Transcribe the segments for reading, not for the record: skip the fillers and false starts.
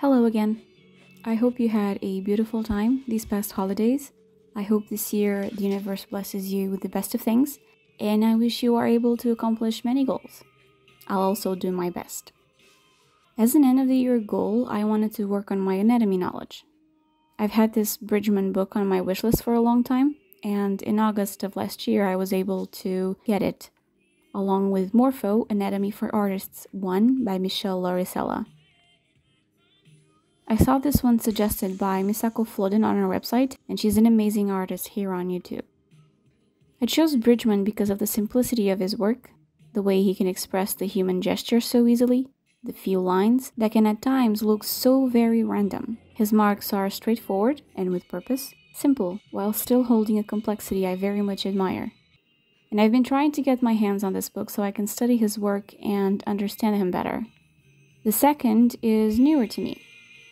Hello again. I hope you had a beautiful time these past holidays. I hope this year the universe blesses you with the best of things, and I wish you are able to accomplish many goals. I'll also do my best. As an end of the year goal, I wanted to work on my anatomy knowledge. I've had this Bridgman book on my wishlist for a long time, and in August of last year I was able to get it, along with Morpho, Anatomy for Artists 1 by Michelle Lauricella. I saw this one suggested by Misako Floden on her website, and she's an amazing artist here on YouTube. I chose Bridgman because of the simplicity of his work, the way he can express the human gesture so easily, the few lines that can at times look so very random. His marks are straightforward and with purpose, simple, while still holding a complexity I very much admire. And I've been trying to get my hands on this book so I can study his work and understand him better. The second is newer to me.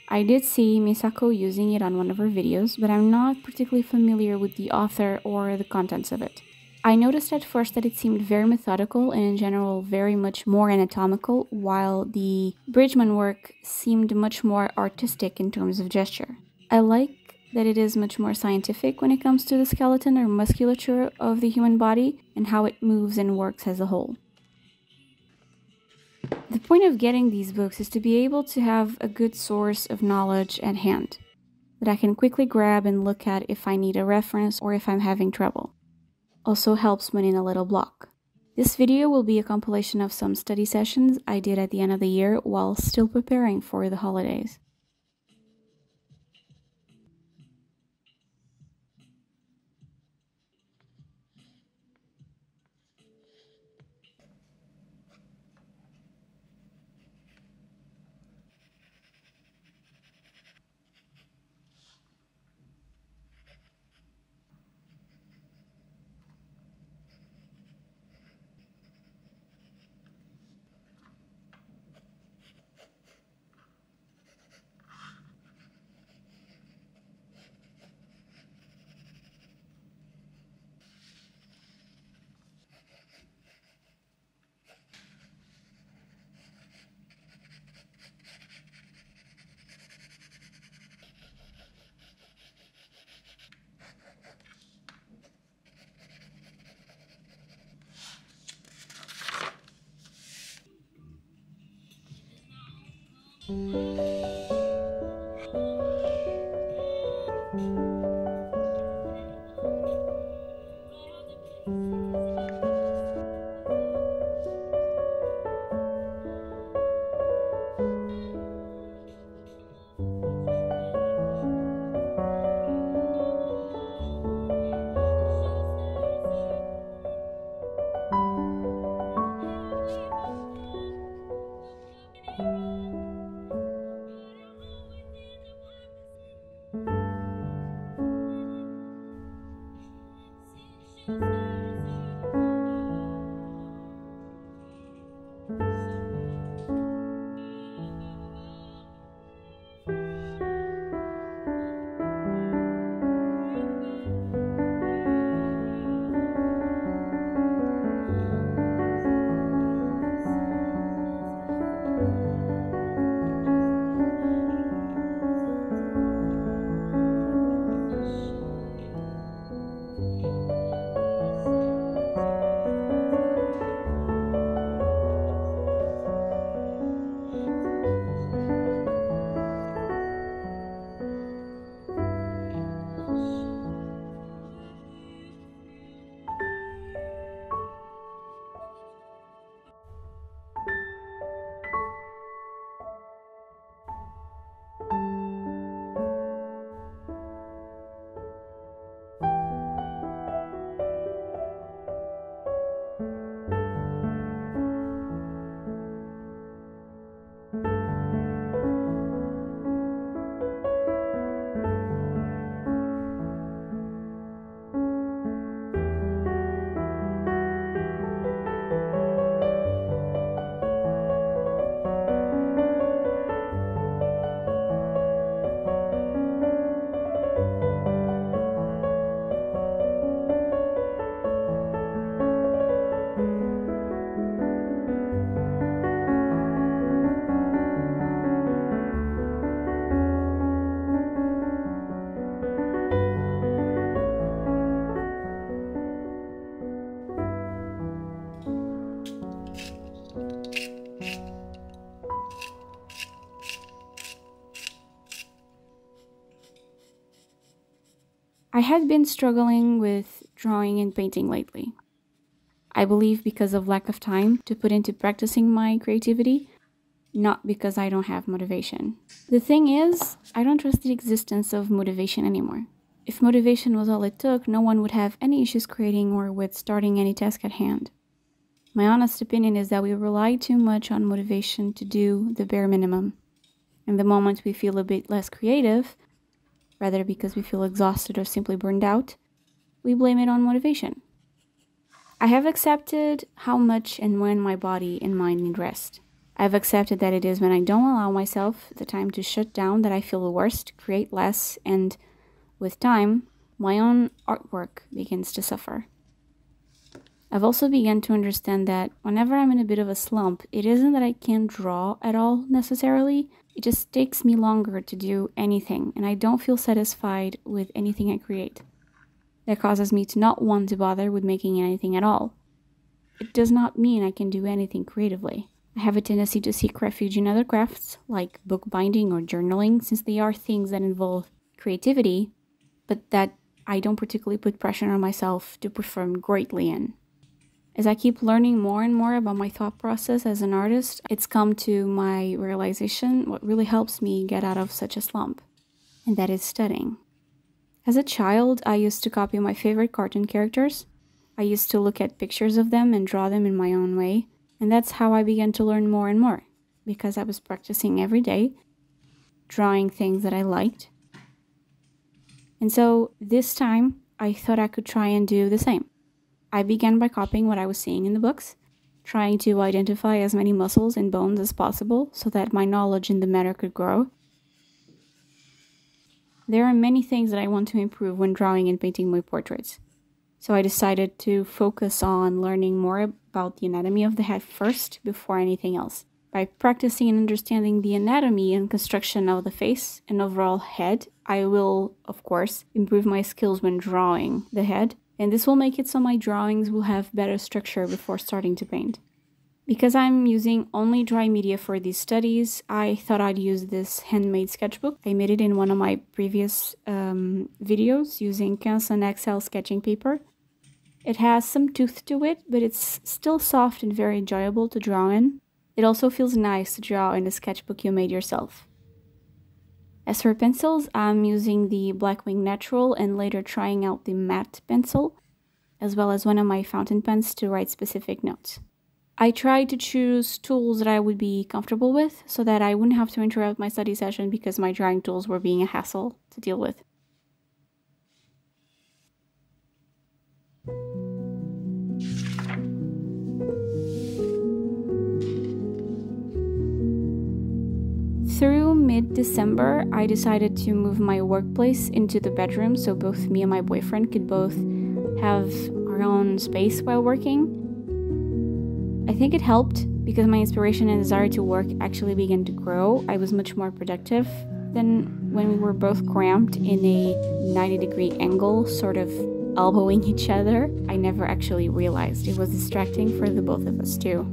I did see Misako using it on one of her videos, but I'm not particularly familiar with the author or the contents of it. I noticed at first that it seemed very methodical and in general very much more anatomical, while the Bridgman work seemed much more artistic in terms of gesture. I like that it is much more scientific when it comes to the skeleton or musculature of the human body and how it moves and works as a whole. The point of getting these books is to be able to have a good source of knowledge at hand that I can quickly grab and look at if I need a reference or if I'm having trouble. Also helps when in a little block. This video will be a compilation of some study sessions I did at the end of the year while still preparing for the holidays. I had been struggling with drawing and painting lately. I believe because of lack of time to put into practicing my creativity, not because I don't have motivation. The thing is, I don't trust the existence of motivation anymore. If motivation was all it took, no one would have any issues creating or with starting any task at hand. My honest opinion is that we rely too much on motivation to do the bare minimum. And the moment we feel a bit less creative, rather because we feel exhausted or simply burned out, we blame it on motivation. I have accepted how much and when my body and mind need rest. I've accepted that it is when I don't allow myself the time to shut down that I feel the worst, create less, and with time, my own artwork begins to suffer. I've also begun to understand that whenever I'm in a bit of a slump, it isn't that I can't draw at all necessarily, it just takes me longer to do anything, and I don't feel satisfied with anything I create. That causes me to not want to bother with making anything at all. It does not mean I can do anything creatively. I have a tendency to seek refuge in other crafts, like bookbinding or journaling, since they are things that involve creativity, but that I don't particularly put pressure on myself to perform greatly in. As I keep learning more and more about my thought process as an artist, it's come to my realization what really helps me get out of such a slump, and that is studying. As a child, I used to copy my favorite cartoon characters. I used to look at pictures of them and draw them in my own way, and that's how I began to learn more and more, because I was practicing every day, drawing things that I liked. And so this time, I thought I could try and do the same. I began by copying what I was seeing in the books, trying to identify as many muscles and bones as possible so that my knowledge in the matter could grow. There are many things that I want to improve when drawing and painting my portraits. So I decided to focus on learning more about the anatomy of the head first before anything else. By practicing and understanding the anatomy and construction of the face and overall head, I will, of course, improve my skills when drawing the head, and this will make it so my drawings will have better structure before starting to paint. Because I'm using only dry media for these studies, I thought I'd use this handmade sketchbook. I made it in one of my previous videos using Canson XL sketching paper. It has some tooth to it, but it's still soft and very enjoyable to draw in. It also feels nice to draw in a sketchbook you made yourself. As for pencils, I'm using the Blackwing Natural and later trying out the matte pencil, as well as one of my fountain pens to write specific notes. I tried to choose tools that I would be comfortable with so that I wouldn't have to interrupt my study session because my drawing tools were being a hassle to deal with. Through mid-December, I decided to move my workplace into the bedroom so both me and my boyfriend could both have our own space while working. I think it helped because my inspiration and desire to work actually began to grow. I was much more productive than when we were both cramped in a 90-degree angle, sort of elbowing each other. I never actually realized it was distracting for the both of us too.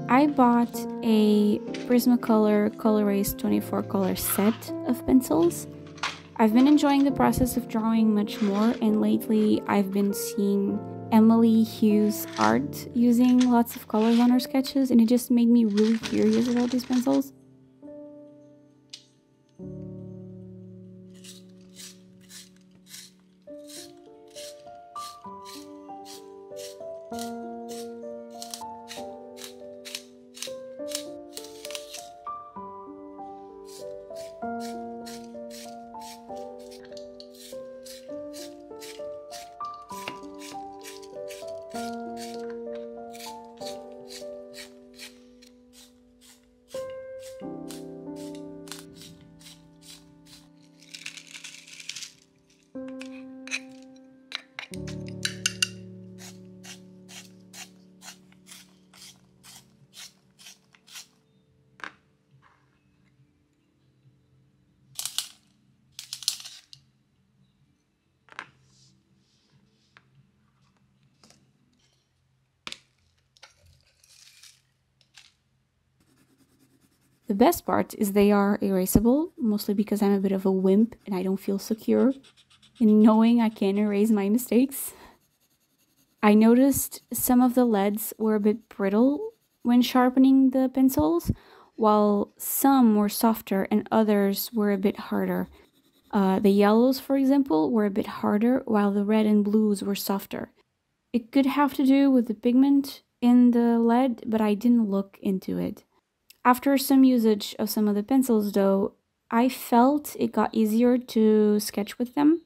I bought a Prismacolor Col-Erase 24 color set of pencils. I've been enjoying the process of drawing much more, and lately I've been seeing Emily Hughes' art using lots of colors on her sketches, and it just made me really curious about these pencils. The best part is they are erasable, mostly because I'm a bit of a wimp and I don't feel secure in knowing I can erase my mistakes. I noticed some of the leads were a bit brittle when sharpening the pencils, while some were softer and others were a bit harder. The yellows, for example, were a bit harder, while the red and blues were softer. It could have to do with the pigment in the lead, but I didn't look into it. After some usage of some of the pencils, though, I felt it got easier to sketch with them.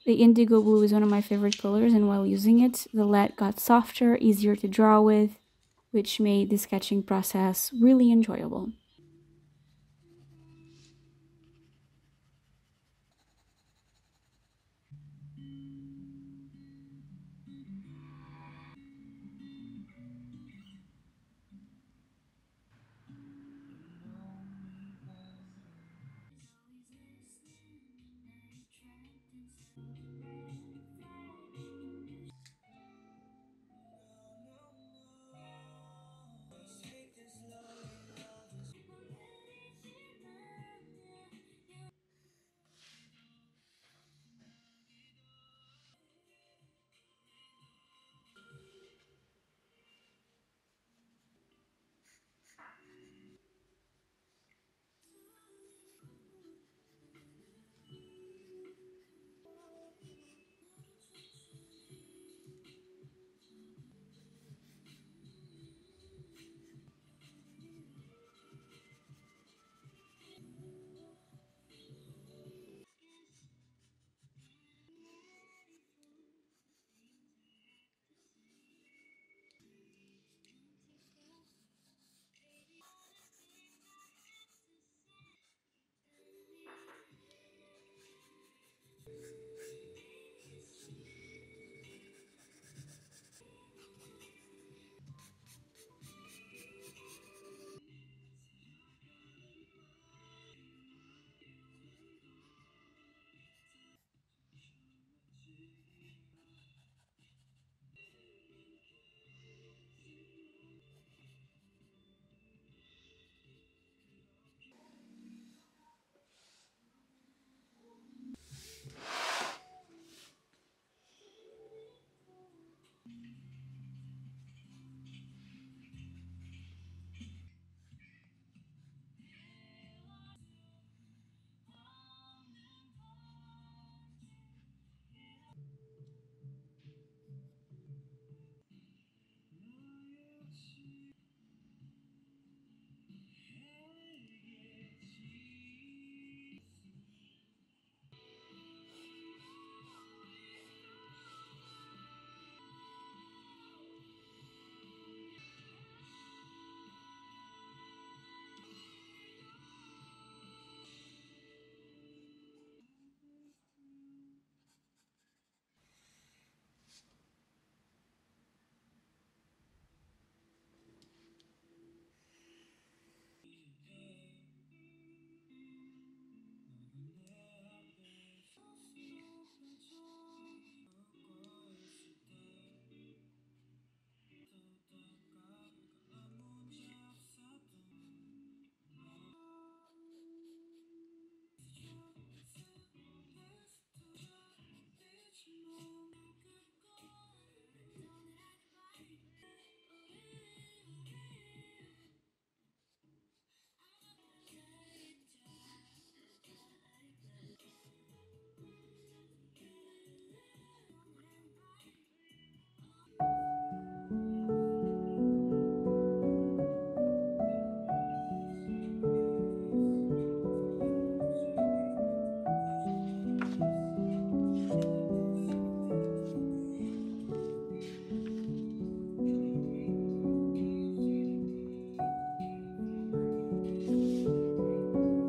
The indigo blue is one of my favorite colors, and while using it, the lead got softer, easier to draw with, which made the sketching process really enjoyable.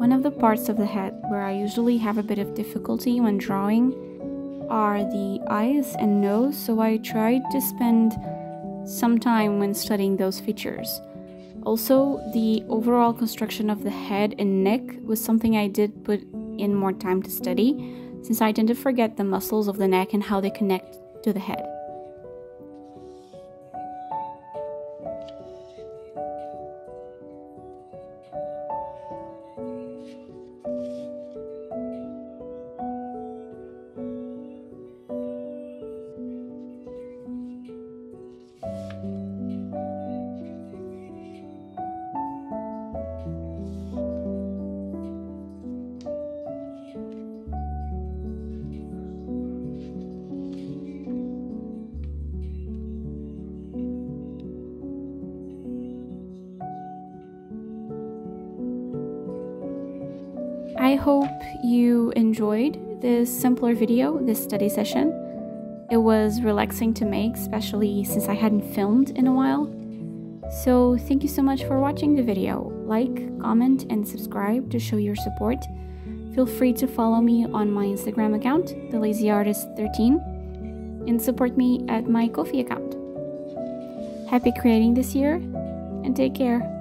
One of the parts of the head where I usually have a bit of difficulty when drawing are the eyes and nose, so I tried to spend some time when studying those features. Also, the overall construction of the head and neck was something I did put in more time to study, since I tend to forget the muscles of the neck and how they connect to the head. I hope you enjoyed this simpler video, this study session. It was relaxing to make, especially since I hadn't filmed in a while. So thank you so much for watching the video. Like, comment, and subscribe to show your support. Feel free to follow me on my Instagram account, thelazyartist13, and support me at my Ko-fi account. Happy creating this year, and take care.